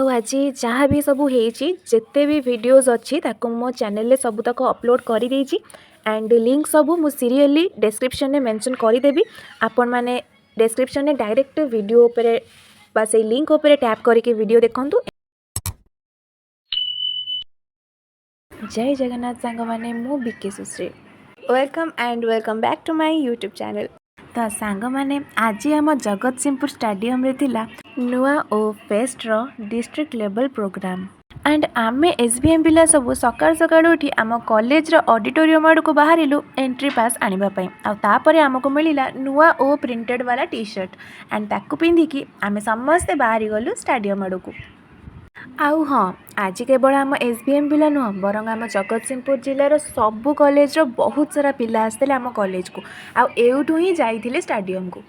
आज जहाँ भी सब जिते भी वीडियोस अच्छी ताको मो चैनल रे सब तक अपलोड कर देछि एंड लिंक सब मु सीरियली डिस्क्रिप्शन में मेंशन करदेवी। आपण माने डिस्क्रिप्शन में डायरेक्ट वीडियो ऊपर बस ए लिंक ऊपर टैप करके वीडियो देखंतु। जय जगन्नाथ सांग माने मु BK Sushree welcome and welcome back to my YouTube channel. तो सांग माने आज आम जगतसिंहपुर स्टेडियम रे थिला नुआ ओ फेस्ट रो डिस्ट्रिक्ट लेवल प्रोग्राम एंड आमे एसबीएम पिला सब सकाळ सकाळ उठी आम कॉलेज रो ऑडिटोरियम आड़ को बाहरिलु एंट्री पास आनिबा पई। आ तापरे आमको मिलिला नुआ ओ प्रिंटेड वाला टी शर्ट एंड ताकू पिंधिकी आमे समस्ते बाहरी गलु स्टेडियम आड़ को। आउ हाँ आज केवल आम एसबीएम पिला नुह बरंग आम जगतसिंहपुर जिलार सबू कॉलेज बहुत सारा पिला आसते आम कॉलेज को आउ एठू ही जाइथिले स्टेडियम को।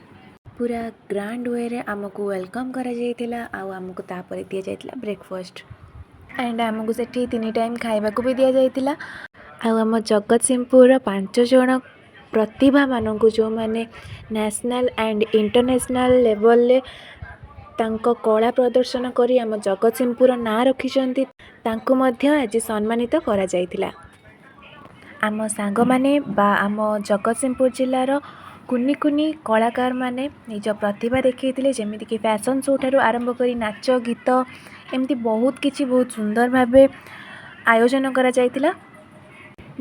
पूरा ग्रांड वे रे आमको वेलकम करा जाइथिला आउ आमको तापरे दिया जाइथिला ब्रेकफास्ट एंड आमको सेठी 3 टाइम खाइबा को भी दिया जाइथिला। आउ आम जगतसिंहपुर 5 जण प्रतिभा मानू जो माने नेशनल एंड इंटरनेशनल लेवल ले तांको कला प्रदर्शन करी आम जगतसिंहपुर ना रखिछंती तांको मध्य आज सम्मानित करा जाइथिला। आम सांग माने बा आम जगतसिंहपुर जिलार कुनी कुनी कलाकार माने निज प्रतिभा देखैथिले जेमिति कि फैशन शो ठारू आरंभ करी नाच गीत एमती बहुत किछि बहुत सुंदर भाबे आयोजन करा जाइथिला।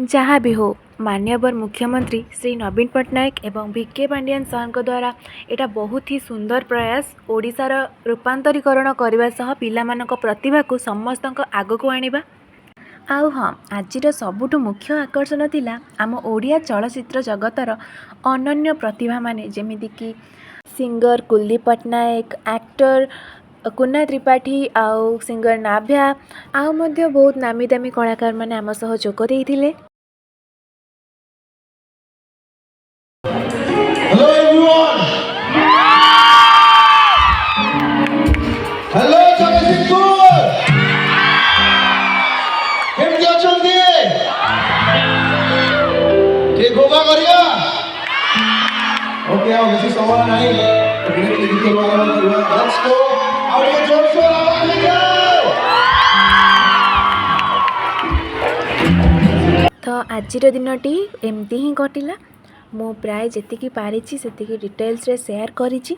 जहाँ भी हो माननीय मुख्यमंत्री श्री नवीन पट्टनायक एवं वीके पांडियन सर को द्वारा एटा बहुत ही सुंदर प्रयास ओडिशार रूपांतरीकरण करने सह पिलामानक प्रतिभा को समस्त आग को आनिबा। आउ हाँ आज सबुठु मुख्य आकर्षण थिला आम ओडिया चलचित्र जगतर अनन्य प्रतिभा माने जेमिति कि सिंगर कुलदीप पट्टनायक एक्टर कुन्ना त्रिपाठी आउ सिंगर नाभ्या आउ मध्य बहुत नामी दामी कलाकार माने आम सह जोग देइथिले। Hello everyone. Hello Jagtsinghpur. केमती अछंती? के गोवा करिया? ओके आओ बेसी सवाल नहीं डायरेक्टली गीत वाला लेट्स गो और ये जोर से आवाज लगाओ। तो आज दिनटी एमती ही कटिला मु प्राय जेतिकी पारिछि सेतिकी डिटेल्स रे शेयर करिछि।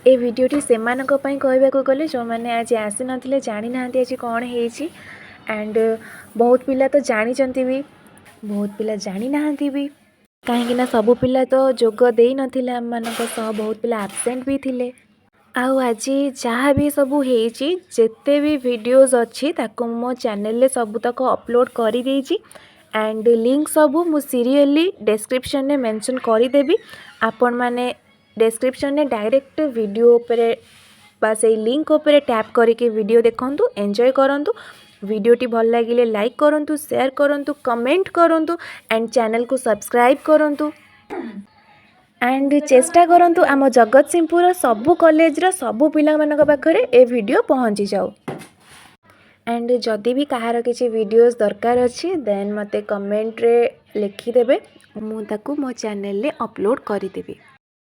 ए वीडियोटी सेमानक पई कहबाको गले जो माने आज आसी नथिले जानि नाहंती आज कोन हेछि एंड बहुत पिला तो जानिचंती भी बहुत पिला जानि नाहंती भी काहेकि ना सब पिला तो जोग देई नथिले हम मानक सह बहुत पिला एब्सेंट भी थिले। आउ आज जहाँ भी सब हेछि जेते भी वीडियोस अच्छी ताको मो चैनल रे सब तक अपलोड कर देछि एंड लिंक सब मु सीरियली डिस्क्रिप्शन में मेंशन करदेवी। आपण माने डिस्क्रिप्शन में डायरेक्ट वीडियो ऊपर बस ए लिंक ऊपर टैप करके वीडियो देखंतु एंजॉय करंतु। वीडियोटी भल लागिले लाइक करंतु शेयर करंतु कमेंट करंतु एंड चैनल को सब्सक्राइब करंतु एंड चेष्टा करंतु आम जगतसिंहपुर सबू कॉलेज रा सबू पिला मानक पाखरे ए वीडियो पहुंची जाऊ एंड जदि भी कहार किसी वीडियोस दरकार अच्छी देन मते कमेंट रे लिखिदेवे मु ताकू मो चैनल ले अपलोड करिदेबी।